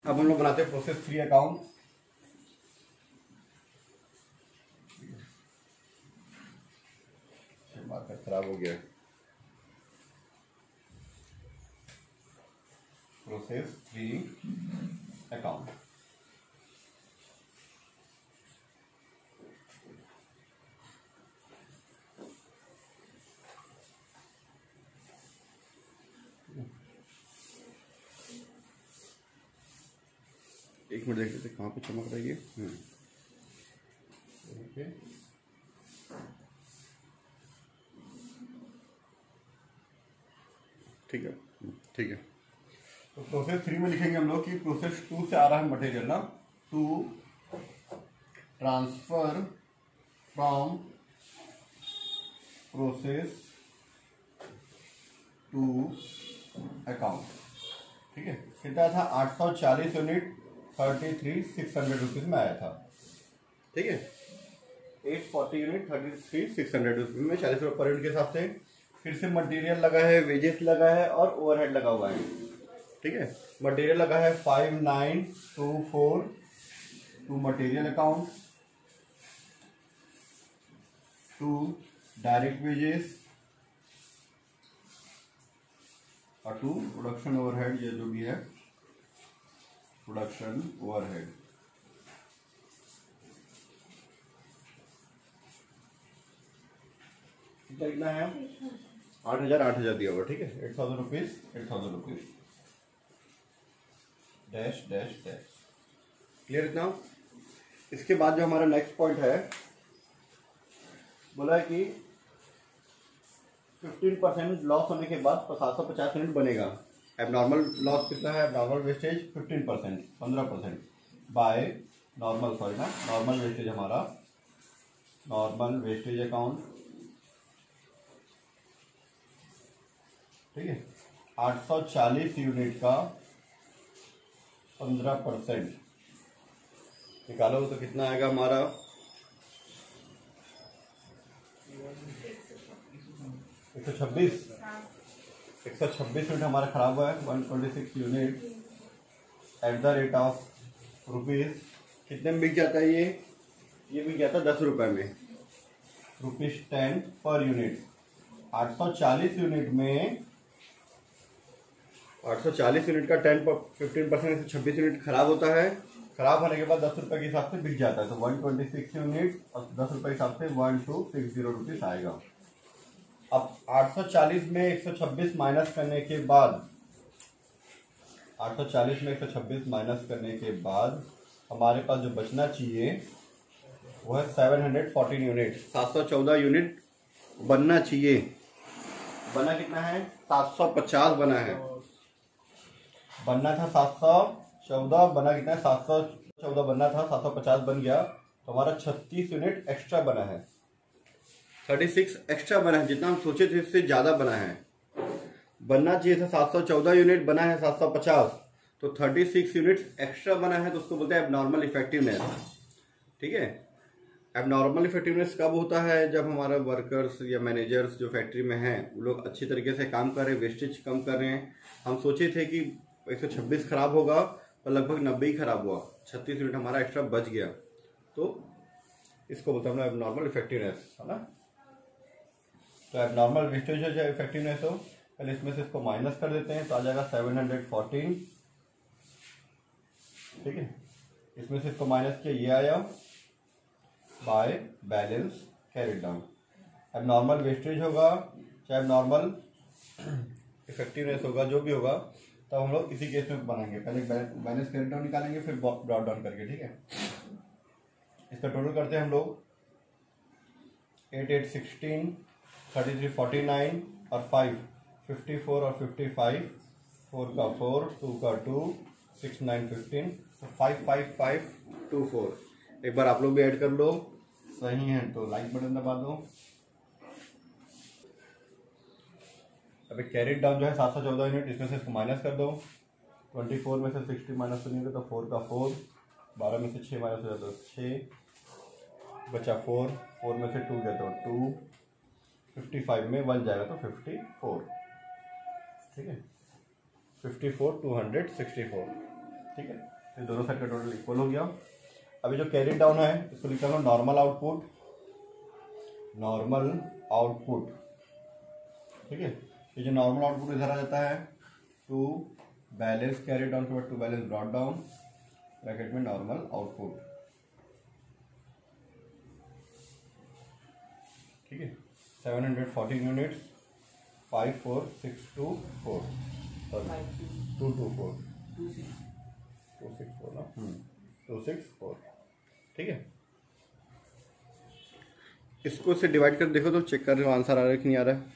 अब हम लोग बनाते हैं प्रोसेस 3 अकाउंट। मार्कर खराब हो गया। Process 3 account. एक मिनट देख लेते कहाँ पे चमक रही है। ठीक है ठीक है। तो प्रोसेस 3 में लिखेंगे हम लोग कि प्रोसेस 2 से आ रहा है मटेरियल ना, to transfer from process to account. ठीक है, कितना था 840 यूनिट 33,600 रुपीज में आया था। ठीक है, 840 यूनिट 33,600 रुपीज में 40 रुपये पर यूनिट के हिसाब से। फिर से मटेरियल लगा है, वेजेस लगा है और ओवरहेड लगा हुआ है। ठीक है, मटेरियल लगा है 5924 to material account, to direct wages और टू प्रोडक्शन ओवरहेड, ये जो भी है प्रोडक्शन ओवरहेड। कितना है 8,000 दिया हुआ। ठीक है, 8,000 rupees 8,000 rupees dash dash dash. Clear इतना। इसके बाद जो हमारा नेक्स्ट पॉइंट है, बोला है कि 15% लॉस होने के बाद 750 यूनिट बनेगा। एबनॉर्मल लॉस कितना है? Abnormal wastage 15%, 15% by normal, sorry ना, नॉर्मल वेस्टेज हमारा, नॉर्मल वेस्टेज अकाउंट। ठीक है, 840 यूनिट का 15% निकालो तो कितना आएगा हमारा? 126 यूनिट हमारा खराब हुआ है। 126 unit eight the rate of rupees कितने में बिक जाता है? ये बिक जाता है 10 रुपये में, ₹10 पर यूनिट। 840 यूनिट में 840 यूनिट का 15% 126 यूनिट खराब होता है। खराब होने के बाद 10 रुपये के हिसाब से बिक जाता है। तो 126 यूनिट और 10 रुपये के हिसाब से 1260 रुपीज आएगा। अब 840 में 126 माइनस करने के बाद, 840 में 126 माइनस करने के बाद हमारे पास जो बचना चाहिए वो है 714 यूनिट, 714 यूनिट बनना चाहिए। बना कितना है? 750 बना है। बनना था 714, बना कितना है? 714 बनना था, 750 बन गया। तो हमारा 36 यूनिट एक्स्ट्रा बना है, 36 एक्स्ट्रा बना है। जितना हम सोचे थे इससे ज्यादा बना है। बनना चाहिए था 714 यूनिट, बना है 750, तो 36 यूनिट एक्स्ट्रा बना है। तो उसको बोलते हैं एबनॉर्मल इफेक्टिवनेस। ठीक है, एबनॉर्मल इफेक्टिवनेस कब होता है? जब हमारा वर्कर्स या मैनेजर्स जो फैक्ट्री में हैं वो लोग अच्छी तरीके से काम कर रहे हैं, वेस्टेज कम कर रहे हैं। हम सोचे थे कि 126 खराब होगा और लगभग 90 ही खराब हुआ, 36 यूनिट हमारा एक्स्ट्रा बच गया। तो इसको बोलते हैं एबनॉर्मल इफेक्टिवनेस, है ना। तो एबनॉर्मल वेस्टेज हो चाहे इफेक्टिवनेस हो, पहले इसमें से इसको माइनस कर देते हैं तो आ जाएगा 714। ठीक है, इसमें से इसको माइनस किया, ये आया by balance carried down. Abnormal wastage होगा चाहे एबनॉर्मल इफेक्टिवनेस होगा, जो भी होगा, तब हम लोग इसी केस में बनाएंगे। पहले बैलेंस कैरिड डाउन निकालेंगे, फिर ब्रॉट डाउन करके। ठीक है, इसका टोटल करते हैं हम लोग 8, 8, 16, 33, 49 और 5, 54 और 55, 4 का 4, 2 का 2, 6, 9, 15, 5, 5, 5, 2, 4। एक बार आप लोग भी ऐड कर लो। सही है तो लाइक बटन दबा दो। अभी कैरिड डाउन जो है 714 यूनिट, इसमें से इसको माइनस कर दो। 24 में से 60 माइनस करेंगे तो 4 का 4, 12 में से 6 माइनस हो जाता है 6, बचा 4, 4 में से 2 गया तो 2, 55 में 1 जाएगा तो 54। ठीक है, 54, 264। ठीक है, ये दोनों साइड का टोटल इक्वल हो गया। अभी जो कैरी डाउन है इसको लिखता हूँ नॉर्मल आउटपुट, नॉर्मल आउटपुट। ठीक है, ये जो नॉर्मल आउटपुट इधर आ जाता है टू बैलेंस कैरी डाउन के बाद to balance brought down, bracket में नॉर्मल आउटपुट। ठीक है, 714 यूनिट्स, 54624 सॉरी 224 264 ना 264। ठीक है, इसको इससे डिवाइड कर देखो तो चेक कर रहे हो आंसर आ रहा है कि नहीं आ रहा है।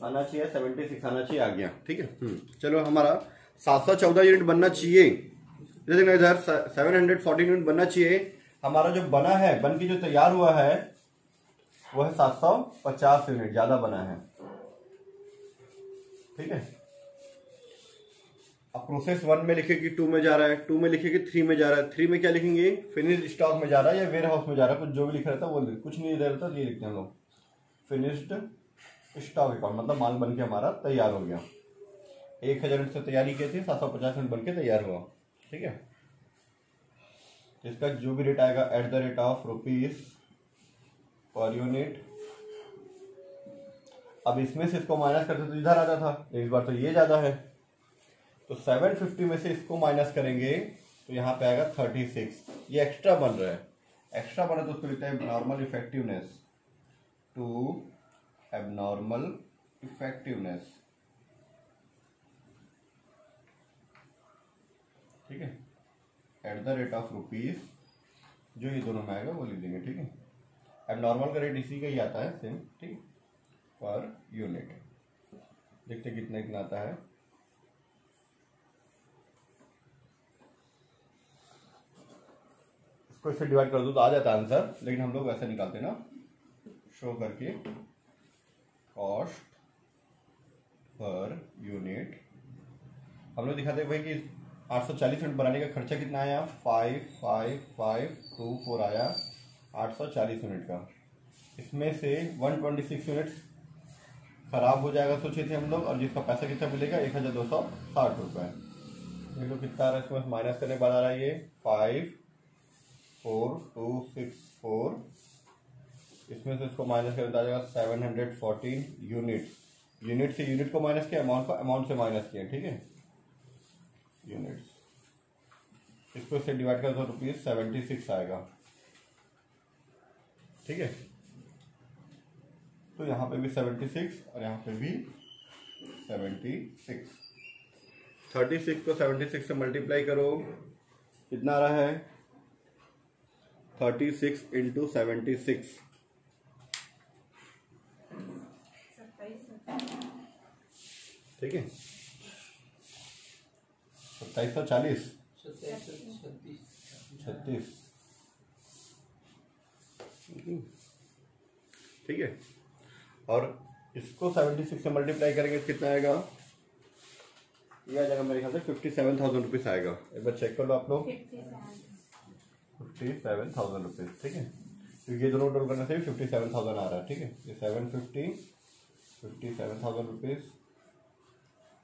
आना चाहिए 76 आना चाहिए, आ गया। ठीक है, चलो हमारा 714 यूनिट बनना चाहिए। जैसे इधर 714 यूनिट बनना चाहिए, हमारा जो बना है बन के जो तैयार हुआ है वो है 750 यूनिट, ज्यादा बना है। ठीक है, अब प्रोसेस 1 में लिखेगी 2 में जा रहा है, 2 में लिखेगी 3 में जा रहा है, 3 में क्या लिखेंगे फिनिश्ड स्टॉक में जा रहा है या वेयर हाउस में जा रहा है, कुछ जो भी लिख रहा था वो कुछ नहीं दे रहा था, ये लिखते हैं हम लोग फिनिश्ड स्टॉक अकाउंट, मतलब माल बन के हमारा तैयार हो गया। 1000 यूनिट से तैयारी की थी, 750 यूनिट बन के तैयार हुआ। ठीक है, इसका जो भी रेट आएगा eight the rate of rupees per unit. अब इसमें से इसको माइनस करते तो इधर आता था, इस बार तो ये ज्यादा है तो 750 में से इसको माइनस करेंगे तो यहाँ पे आएगा 36। ये एक्स्ट्रा बन रहा है, एक्स्ट्रा बना तो उसको लिखते हैं normal effectiveness to abnormal effectiveness. ठीक है, at the rate of rupees, जो ये दोनों में आएगा वो लिख देंगे। ठीक है, एबनॉर्मल का रेट इसी का ही आता है सेम। ठीक है, पर यूनिट देखते कितना कितना आता है। इसको इससे डिवाइड कर दो तो आ जाता है आंसर, लेकिन हम लोग वैसे निकालते ना शो करके कॉस्ट पर यूनिट। हम लोग दिखाते भाई कि 840 यूनिट बनाने का खर्चा कितना आया, 55524 आया 840 यूनिट का। इसमें से 126 यूनिट खराब हो जाएगा सोचे थे हम लोग, और जिसका पैसा कितना मिलेगा 1260 रुपये। ये लोग कितना आ रहा है इसमें माइनस करने के बाद आ रहा है ये 54264। इसमें से इसको माइनस करने आ जाएगा 714 यूनिट। यूनिट से यूनिट को माइनस किया, अमाउंट को अमाउंट से माइनस किया। ठीक है, यूनिट्स, इसको से डिवाइड कर दो रुपीज 76 आएगा। ठीक है, तो यहाँ पे भी 76 और यहाँ पे भी 76। 36 को 76 से मल्टीप्लाई करो, कितना आ रहा है 36 इंटू 76, ठीक है 2740 36। ठीक है, और इसको 76 से मल्टीप्लाई करेंगे तो कितना आएगा, ये आ जाएगा मेरे ख्याल से 57,000 रुपीज आएगा। एक बार चेक कर लो आप लोग, 57,000 रुपीज। ठीक है, तो ये दोनों टोटल करने से 57,000 आ रहा है। ठीक है, ये 750 57,000 रुपीज,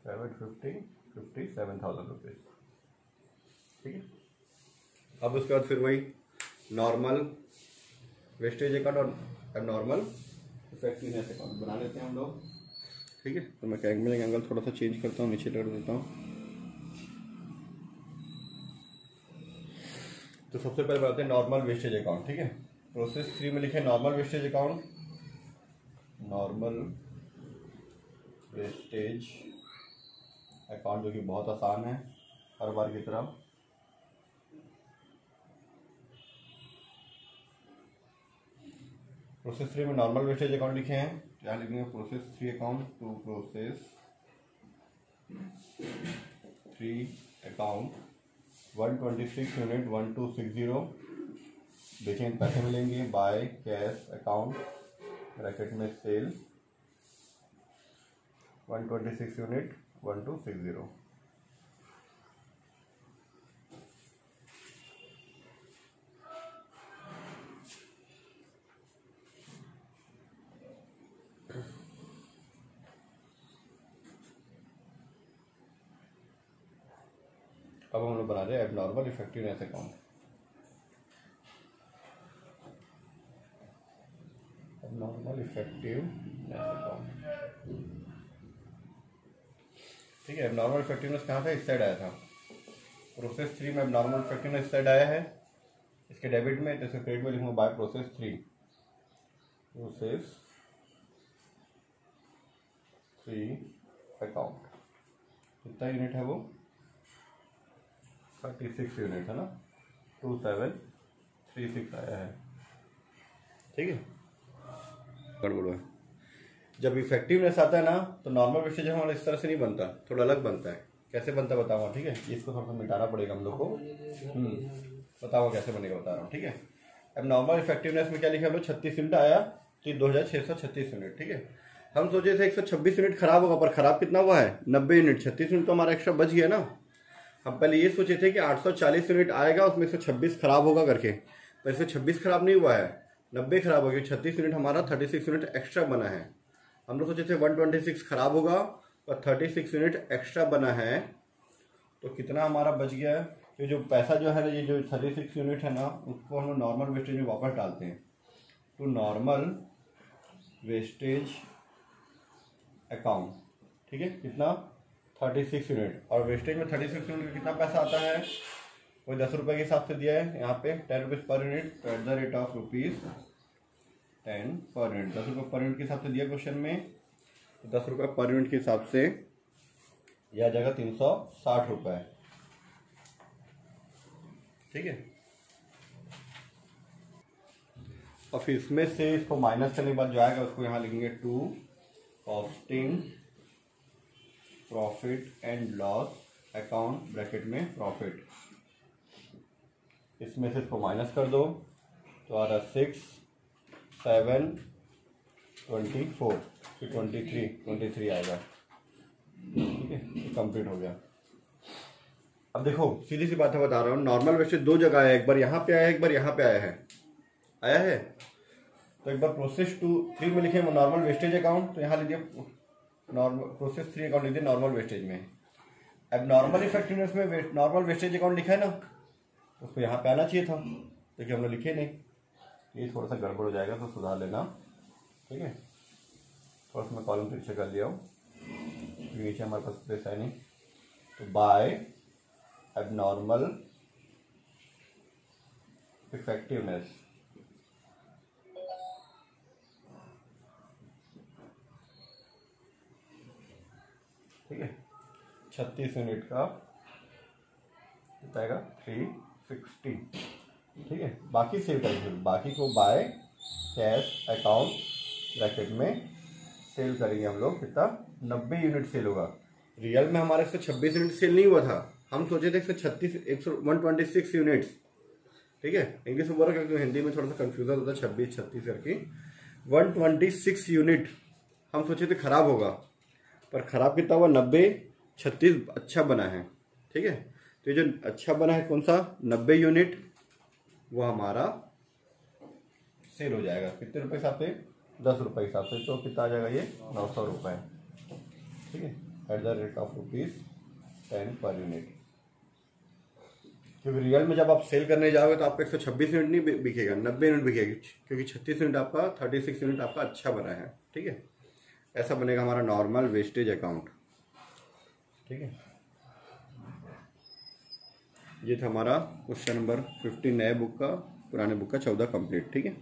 750 57,000 रुपीज। ठीक है, अब उसके बाद फिर वही नॉर्मल वेस्टेज अकाउंट और एबनॉर्मल इफेक्टिवनेस अकाउंट बना लेते हैं हम लोग। ठीक है, तो मैं एंगल थोड़ा सा चेंज करता हूँ, नीचे कर देता हूँ। तो सबसे पहले बनाते हैं नॉर्मल वेस्टेज अकाउंट। ठीक है, प्रोसेस 3 में लिखे normal wastage account, normal wastage account, जो कि बहुत आसान है हर बार की तरह। प्रोसेस 3 में नॉर्मल वेस्टेज अकाउंट लिखे हैं, क्या लिखेंगे process 3 account to process 3 account 126 unit 1260। देखें पैसे मिलेंगे बाय कैश अकाउंट, ब्रैकेट में सेल 126 यूनिट 1260। अब हम लोग बना रहे हैं abnormal effectiveness account. Abnormal effectiveness account, ठीक है। एबनॉर्मल इफेक्टिवनेस कहाँ था? इस साइड आया था। प्रोसेस 3 में एबनॉर्मल इफेक्टिवनेस इस साइड आया है, इसके डेबिट में, तो इसके क्रेडिट में लिखूंगा बाय प्रोसेस 3। प्रोसेस 3 अकाउंट कितना यूनिट है वो? 36 यूनिट है ना, 2736 आया है, ठीक है। गड़बड़ है। जब इफेक्टिवनेस आता है ना तो नॉर्मल वेस्टेज हमारा इस तरह से नहीं बनता, थोड़ा अलग बनता है। कैसे बनता है बताऊंगा, ठीक है। इसको थोड़ा सा मिटाना पड़ेगा हम लोग को, बताऊंगा कैसे बनेगा, बता रहा हूँ, ठीक है। अब नॉर्मल इफेक्टिवनेस में क्या लिखा है? 36 यूनिट आया तो 2636 यूनिट, ठीक है। हम सोचे थे 126 यूनिट खराब होगा, पर खराब कितना हुआ है? 90 यूनिट। 36 यूनिट तो हमारा एक्स्ट्रा बच गया ना। हम पहले ये सोचे थे कि 840 यूनिट आएगा, उसमें 126 खराब होगा करके, पर 126 खराब नहीं हुआ है, 90 खराब हो गया। 36 यूनिट हमारा 36 यूनिट एक्स्ट्रा बना है। हम लोग सोचे थे 126 खराब होगा, पर 36 यूनिट एक्स्ट्रा बना है, तो कितना हमारा बच गया? ये जो पैसा जो है, ये जो 36 यूनिट है ना, उसको हम लोग नॉर्मल वेस्टेज में वापस डालते हैं। तो नॉर्मल वेस्टेज अकाउंट, ठीक है, कितना? 36 यूनिट। और वेस्टेज में 36 यूनिट का कितना पैसा आता है? कोई 10 रुपये के हिसाब से दिया है यहाँ पे, 10 rupees per unit, eight the rate of ₹10 per unit. 10 रुपये पर यूनिट के हिसाब से दिया क्वेश्चन में, तो 10 रुपये पर यूनिट के हिसाब से यह आ जाएगा 360 रुपये, ठीक है। और फिर इसमें से इसको माइनस करने के बाद जो आएगा उसको यहाँ लिखेंगे to costing profit and loss account, bracket में प्रॉफिट। इसमें से इसको माइनस कर दो तो आ रहा 6, 7, 24, फिर 23 आएगा, ठीक है। कंप्लीट हो गया। अब देखो सीधी सी बात है बता रहा हूँ, नॉर्मल वेस्टेज दो जगह आया, एक बार यहाँ पे आया, एक बार यहाँ पे आया है। तो एक बार प्रोसेस 3 में लिखे नॉर्मल वेस्टेज अकाउंट, तो यहाँ लीजिए नॉर्मल प्रोसेस 3 अकाउंट लीजिए नॉर्मल वेस्टेज में। अब नॉर्मल इफेक्टिवनेस में नॉर्मल वेस्टेज अकाउंट लिखा है ना, उसको यहाँ पे आना चाहिए था, लेकिन हम लोग लिखे नहीं। ये थोड़ा सा गड़बड़ हो जाएगा, तो सुधार लेना, ठीक है। थोड़ा सा मैं कॉलम पीछे कर लिया हूँ, नीचे हमारे पास स्पेस है नहीं। तो बाय एबनॉर्मल इफेक्टिवनेस, ठीक है, 36 यूनिट का आएगा 360, ठीक है। बाकी सेव करेंगे, बाकी को बाय कैश अकाउंट ब्रैकेट में सेल करेंगे हम लोग। कितना? 90 यूनिट सेल होगा। रियल में हमारे 126 यूनिट सेल नहीं हुआ था, हम सोचे थे 126 यूनिट्स, ठीक है। इंग्लिश में बोल रहा क्योंकि हिंदी में थोड़ा सा कंफ्यूजन होता है, 26 करके 126 यूनिट हम सोचे थे खराब होगा, पर खराब कितना हुआ? 90, 36 अच्छा बना है, ठीक है। तो ये जो अच्छा बना है कौन सा? 90 यूनिट, वो हमारा सेल हो जाएगा। कितने रुपए हिसाब से? 10 रुपये हिसाब से। तो कितना आ जाएगा ये? 900 रुपये, ठीक है, at the rate of ₹10 per unit. क्योंकि रियल में जब आप सेल करने जाओगे तो आपका 126 यूनिट नहीं बिकेगा, 90 यूनिट बिकेगी, क्योंकि 36 यूनिट आपका 36 यूनिट आपका अच्छा बना है, ठीक है। ऐसा बनेगा हमारा नॉर्मल वेस्टेज अकाउंट, ठीक है। ये था हमारा क्वेश्चन नंबर 15 नए बुक का, पुराने बुक का 14 कंप्लीट, ठीक है।